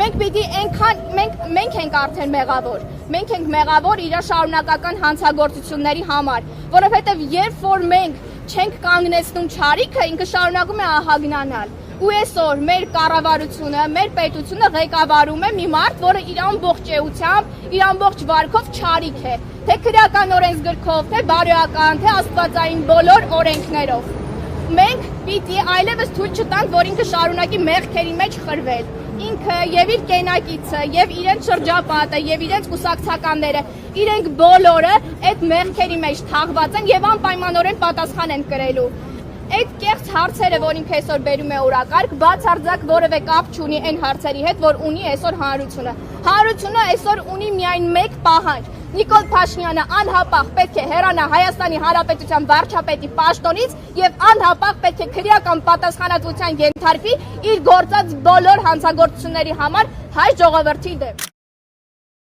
Մենք պիտի այնքան մենք ենք արդեն մեղավոր։ Մենք ենք մեղավոր իր շարունակական հանցագործությունների համար, որովհետև երբ որ մենք չենք կանգնեցնում չարիքը, ինքը շարունակում է ահագնանալ։ Ու այսօր մեր կառավարությունը, մեր պետությունը ղեկավարում է մի մարդ, որը իր ամբողջ էությամբ, իր ամբողջ վարքով չարիք է, թե քրեական օրենսգրքով, թե բարոյական, թե աստվածային բոլոր օրենքներով։ Մենք պիտի այլևս թույլ չտանք, որ ինքը շարունակի մեղքերի մեջ խրվել։ Ինքը եւ իր կենակիցը, եւ իրենց շրջապատը, եւ իրենց կուսակցականները, իրենք բոլորը այդ մեղքերի մեջ թաղված են եւ անպայմանորեն պատասխան են կրելու։ Այդ կեղծ հարցերը, որ ինքը այսօր բերում է օրակարգ, բացարձակ որևէ կապ չունի այն հարցերի հետ, որ ունի այսօր հանրությունը։ Հանրությունը այսօր ունի միայն մեկ պահանջ։ Նիկոլ Փաշինյանը անհապաղ պետք է հեռանա Հայաստանի Հանրապետության վարչապետի պաշտոնից եւ անհապաղ պետք է քրեական պատասխանատվության ենթարկվի իր գործած բոլոր հանցագործությունների համար հայ ժողովրդի դեմ։